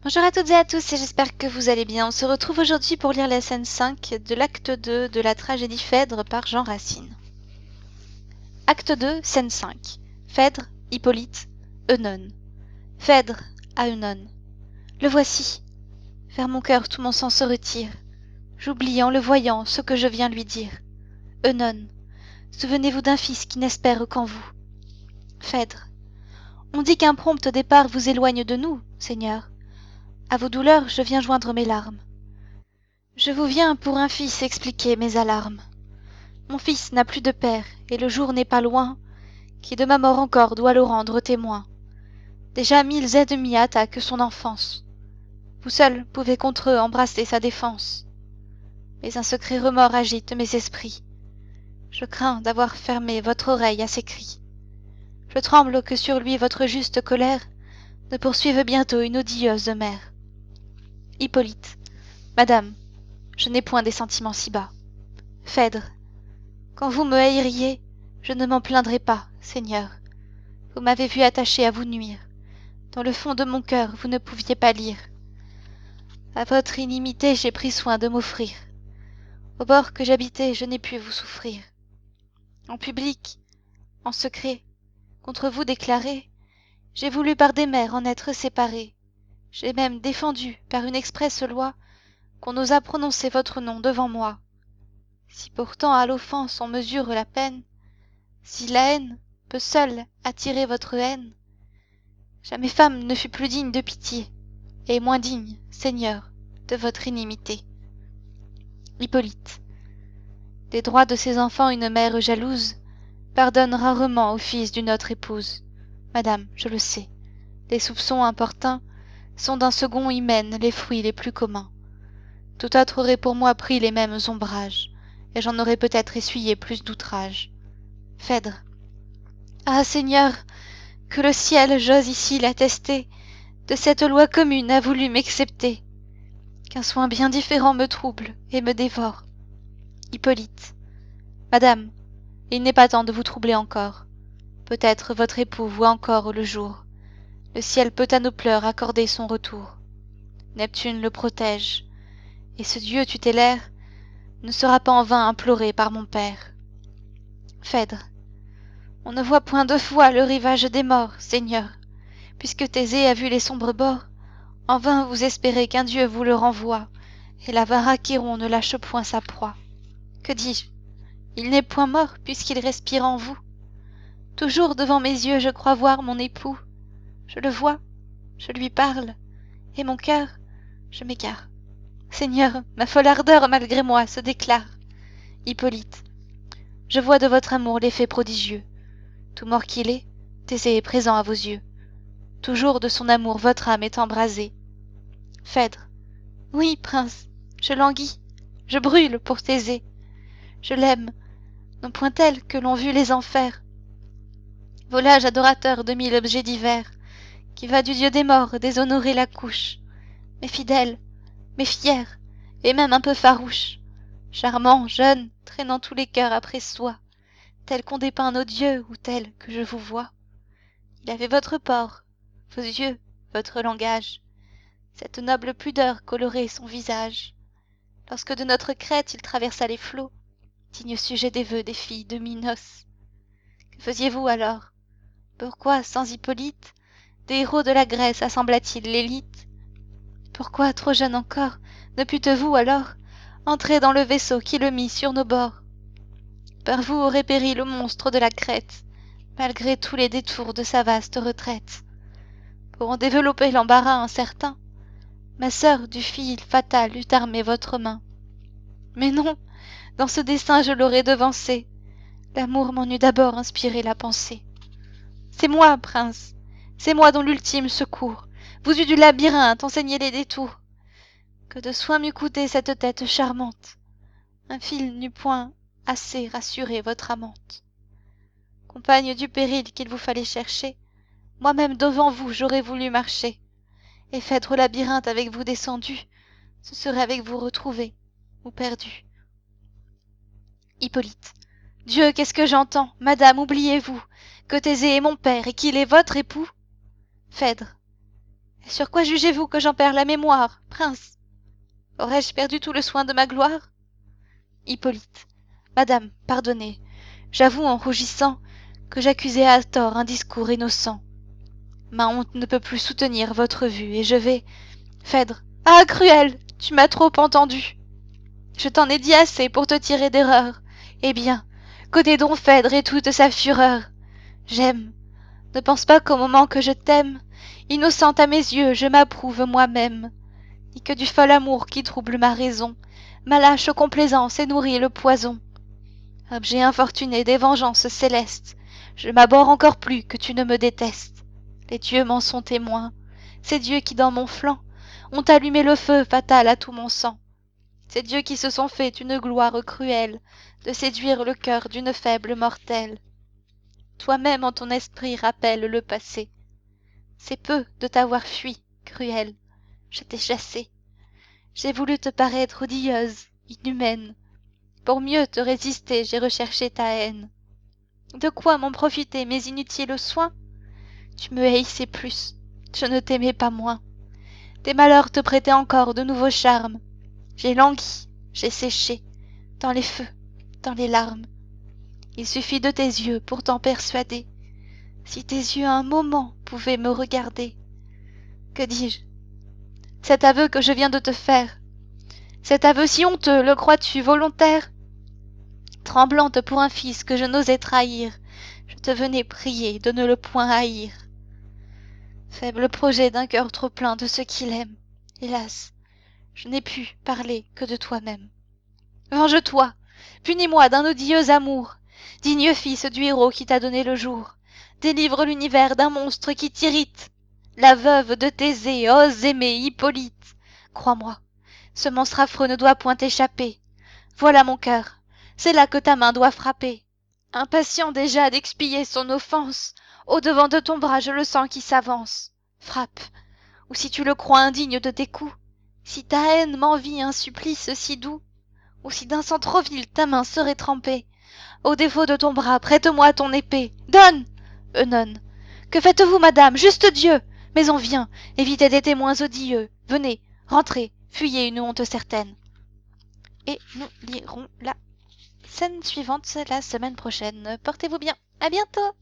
Bonjour à toutes et à tous et j'espère que vous allez bien. On se retrouve aujourd'hui pour lire la scène 5 de l'acte 2 de la tragédie Phèdre par Jean Racine. Acte 2, scène 5. Phèdre, Hippolyte, Œnone. Phèdre à Œnone. Le voici. Vers mon cœur tout mon sang se retire. J'oublie en le voyant ce que je viens lui dire. Œnone, souvenez-vous d'un fils qui n'espère qu'en vous. Phèdre, on dit qu'un prompt départ vous éloigne de nous, Seigneur. À vos douleurs, je viens joindre mes larmes. Je vous viens pour un fils expliquer mes alarmes. Mon fils n'a plus de père, et le jour n'est pas loin, qui de ma mort encore doit le rendre témoin. Déjà 1000 ennemis attaquent son enfance. Vous seul pouvez contre eux embrasser sa défense. Mais un secret remords agite mes esprits. Je crains d'avoir fermé votre oreille à ses cris. Je tremble que sur lui votre juste colère ne poursuive bientôt une odieuse mère. Hippolyte, Madame, je n'ai point des sentiments si bas. Phèdre, quand vous me haïriez, je ne m'en plaindrai pas, Seigneur. Vous m'avez vu attaché à vous nuire. Dans le fond de mon cœur, vous ne pouviez pas lire. À votre inimité, j'ai pris soin de m'offrir. Au bord que j'habitais, je n'ai pu vous souffrir. En public, en secret, contre vous déclaré, j'ai voulu par des mères en être séparé. J'ai même défendu, par une expresse loi, qu'on osât prononcer votre nom devant moi. Si pourtant à l'offense on mesure la peine, si la haine peut seule attirer votre haine, jamais femme ne fut plus digne de pitié, et moins digne, Seigneur, de votre inimité. Hippolyte, des droits de ses enfants une mère jalouse pardonne rarement au fils d'une autre épouse. Madame, je le sais, les soupçons importuns sont d'un second hymen les fruits les plus communs. Tout autre aurait pour moi pris les mêmes ombrages, et j'en aurais peut-être essuyé plus d'outrages. Phèdre, ah Seigneur, que le ciel, j'ose ici l'attester, de cette loi commune a voulu m'excepter. Qu'un soin bien différent me trouble et me dévore. Hippolyte, Madame, il n'est pas temps de vous troubler encore. Peut-être votre époux voit encore le jour. Le ciel peut à nos pleurs accorder son retour. Neptune le protège, et ce Dieu tutélaire ne sera pas en vain imploré par mon père. Phèdre, on ne voit point deux fois le rivage des morts, Seigneur, puisque Thésée a vu les sombres bords. En vain vous espérez qu'un Dieu vous le renvoie, et l'avare Achiron ne lâche point sa proie. Que dis-je? Il n'est point mort puisqu'il respire en vous. Toujours devant mes yeux je crois voir mon époux. Je le vois, je lui parle, et mon cœur, je m'égare. Seigneur, ma folle ardeur malgré moi se déclare. Hippolyte, je vois de votre amour l'effet prodigieux. Tout mort qu'il est, Thésée est présent à vos yeux. Toujours de son amour votre âme est embrasée. Phèdre, oui, prince, je languis, je brûle pour Thésée. Je l'aime, non point tel que l'ont vu les enfers. Volage adorateur de 1000 objets divers, qui va du dieu des morts déshonorer la couche, mais fidèle, mais fier, et même un peu farouche, charmant, jeune, traînant tous les cœurs après soi, tel qu'on dépeint nos dieux ou tel que je vous vois. Il avait votre port, vos yeux, votre langage, cette noble pudeur colorait son visage. Lorsque de notre crête il traversa les flots, digne sujet des vœux des filles de Minos. Que faisiez-vous alors? Pourquoi, sans Hippolyte, des héros de la Grèce assembla-t-il l'élite? Pourquoi, trop jeune encore, ne pûtes-vous alors entrer dans le vaisseau qui le mit sur nos bords? Par vous aurait péri le monstre de la Crète, malgré tous les détours de sa vaste retraite. Pour en développer l'embarras incertain, ma sœur du fil fatal eût armé votre main. Mais non, dans ce dessein je l'aurais devancé. L'amour m'en eût d'abord inspiré la pensée. C'est moi, prince, c'est moi dont l'ultime secours vous eût du labyrinthe enseigné les détours. Que de soin m'eût coûté cette tête charmante, un fil n'eût point assez rassuré votre amante. Compagne du péril qu'il vous fallait chercher, moi-même devant vous j'aurais voulu marcher, et Phèdre au labyrinthe avec vous descendu, ce serait avec vous retrouvé ou perdu. Hippolyte, Dieu, qu'est-ce que j'entends? Madame, oubliez-vous que Thésée est mon père et qu'il est votre époux? Phèdre, Sur quoi jugez-vous que j'en perds la mémoire, prince? Aurais-je perdu tout le soin de ma gloire? Hippolyte. Madame, pardonnez. J'avoue en rougissant que j'accusais à tort un discours innocent. Ma honte ne peut plus soutenir votre vue, et je vais... Phèdre. Ah, cruel! Tu m'as trop entendu. Je t'en ai dit assez pour te tirer d'erreur. Eh bien, connais donc Phèdre et toute sa fureur. J'aime. Ne pense pas qu'au moment que je t'aime, innocente à mes yeux, je m'approuve moi-même, ni que du fol amour qui trouble ma raison, ma lâche complaisance et nourrit le poison. Objet infortuné des vengeances célestes, je m'abhorre encore plus que tu ne me détestes. Les dieux m'en sont témoins, ces dieux qui dans mon flanc ont allumé le feu fatal à tout mon sang. Ces dieux qui se sont fait une gloire cruelle de séduire le cœur d'une faible mortelle. Toi-même en ton esprit rappelle le passé. C'est peu de t'avoir fui, cruel. Je t'ai chassé. J'ai voulu te paraître odieuse, inhumaine. Pour mieux te résister, j'ai recherché ta haine. De quoi m'ont profité mes inutiles soins? Tu me haïssais plus, je ne t'aimais pas moins. Tes malheurs te prêtaient encore de nouveaux charmes. J'ai langui, j'ai séché, dans les feux, dans les larmes. Il suffit de tes yeux pour t'en persuader. Si tes yeux un moment pouvaient me regarder. Que dis-je? Cet aveu que je viens de te faire, cet aveu si honteux, le crois-tu volontaire? Tremblante pour un fils que je n'osais trahir, je te venais prier de ne le point haïr. Faible projet d'un cœur trop plein de ce qu'il aime, hélas, je n'ai pu parler que de toi-même. Venge-toi, punis-moi d'un odieux amour, digne fils du héros qui t'a donné le jour. Délivre l'univers d'un monstre qui t'irrite. La veuve de Thésée ose aimer Hippolyte. Crois-moi, ce monstre affreux ne doit point échapper. Voilà mon cœur, c'est là que ta main doit frapper. Impatient déjà d'expier son offense, au-devant de ton bras je le sens qui s'avance. Frappe, ou si tu le crois indigne de tes coups, si ta haine m'envie un supplice si doux, ou si d'un sang trop vil ta main serait trempée, au défaut de ton bras, prête-moi ton épée. Donne! Eunon. Que faites-vous, madame? Juste Dieu! Mais on vient, évitez des témoins odieux. Venez, rentrez, fuyez une honte certaine. Et nous lirons la scène suivante la semaine prochaine. Portez-vous bien. À bientôt!